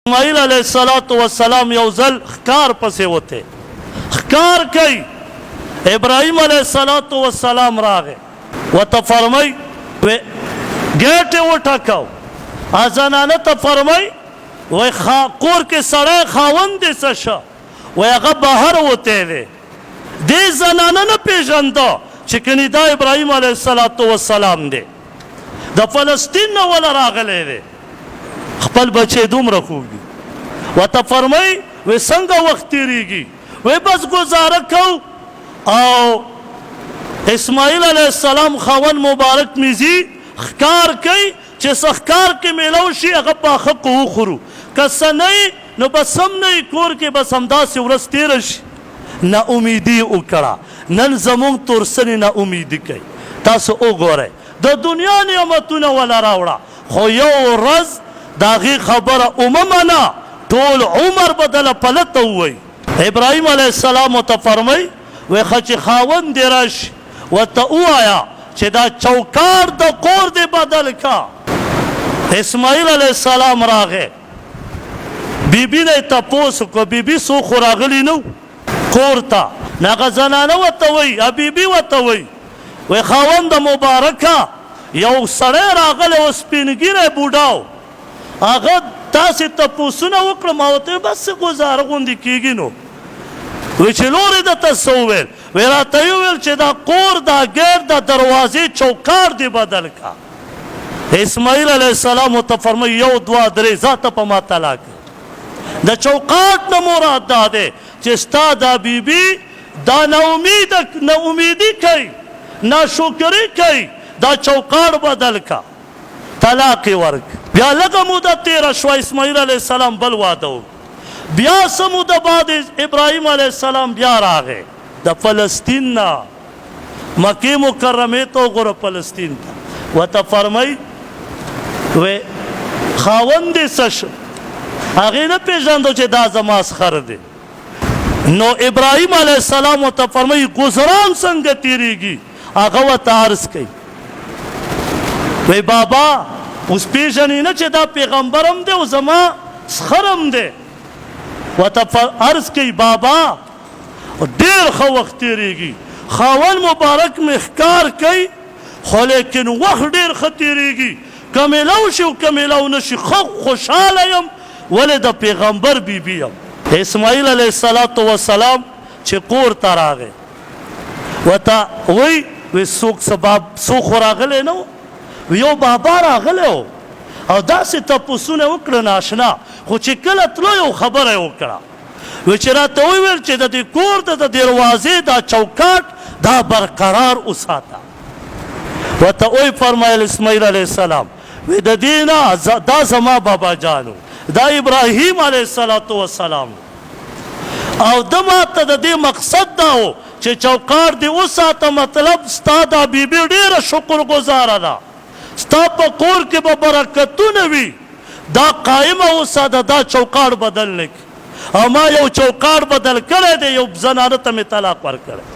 اسماعیل علیہ السلام یو ځل ښکار پسې وته ښکار کوي ابراهیم علیہ السلام راغی وته فرمای ګیټ یې وټاکاو زنانه ته فرمای وای کور کې سړی خاوند دې څه شه وای هغه بهر وتی دی دې زنانه نه پېژنده چې کني دا ابراهیم علیہ السلام دی د فلسطین نه وله راغلی دی خپل بچې دومره خوږ دي ورته فرمایي وایي څنګه وخت تېرېږي وایي بس ګزاره کوو او اسماعیل علیہ السلام خاوند مبارک مې ځي ښکار کوي چې څه ښکار کې میلاو شي هغه پاخه کو وخورو که څه نه نو بس هم نه کور کې بس همداسې ورځ تېره شي نا امیدي وکړه نن زموږ تورسنې نا امیدي کوي تاسو وګورئ د دنیا نعمتونه وله راوړه خو یو ورځ د هغې خبره وممنه ټول عمر به دله پلته ووایي ابراهیم علیه السلام ورته فرمایي وایي ښه چې خاوند دې راشي ورته ووایه چې دا چوکاټ د کور دې بدل کا اسماعیل علیه السلام راغی بیبي نه یې تپوس وکړه بیبي څوک خو راغلي نه کور ته نو هغه زنانه ورته وایي بیبي ورته وایي وایي خاونده مبارکه یو سړی راغلی و سپین ږیری بوډا هغه تاسې تپوسونه وکړه ما ورته بس ګزاره غوندې کېږي نو وایي چې لورې درته څه وویل وایي راته یې وویل چې دا کور دا ګیټ دا دروازې چوکاټ دې بدل کا اسماعیل علیه السلام ورته فرمایي یو دوه درې ذاته په ما طلاق د چوکاټ نه مراد دا دی چې ستا دا بیبي دا ناامیدي کوي ناشکري کوي دا چوکاټ بدل کا طلاق یې ورک بیا لږه موده تېره شوه اسماعیل علیه السلام بل واده وکړ بیا څه موده بعد ابراهیم علیه السلام بیا راغی د فلسطین نه مکې مکرمې ته وګوره فلسطین ته ورته فرمایي وی خاوند دې څه شه هغې نه پېژانده چې دا زما سخر دی نو ابراهیم علیه السلام ورته فرمایي ګزران څنګه تېرېږي هغه ورته عرض کوي وی بابا اوس پېژنې نه چې دا پیغمبر هم دی او زما سخر هم دی ورته عرض کوي بابا ډېر ښه وخت تېرېږي خاوند مبارک مې ښکار کوي خو لیکن وخت ډېر ښه تېرېږي که میلاو شي او که میلاو نه شي ښه خوشحاله یم ولې د پیغمبر بیبي یم اسماعیل علیه السلام چې کور ته راغی ورته وایي څوک خو راغلی نه و یو بابا راغلی و او داسې تپوسونه وکړه ناشنا خو چې کله تلو یو خبره یې وکړه وایي چې راته وویل چې د دې کور د دروازې دا چوکاټ دا برقرار وساته ورته وایي فرمایل اسماعیل علیه السلام وایي د دې نه دا زما بابا جانو دا ابراهیم علیه السلام او ده ماته د دې مقصد دا و چې چوکاټ دې وساته مطلب ستا دا بیبي ډېره شکرګزاره ده ستا په کور کې به برکتونه وي دا قایمه وساته دا چوکاټ بدل نه کړي او ما یو چوکاټ بدل کړی دی یو زنانه ته مې طلاق ورکړی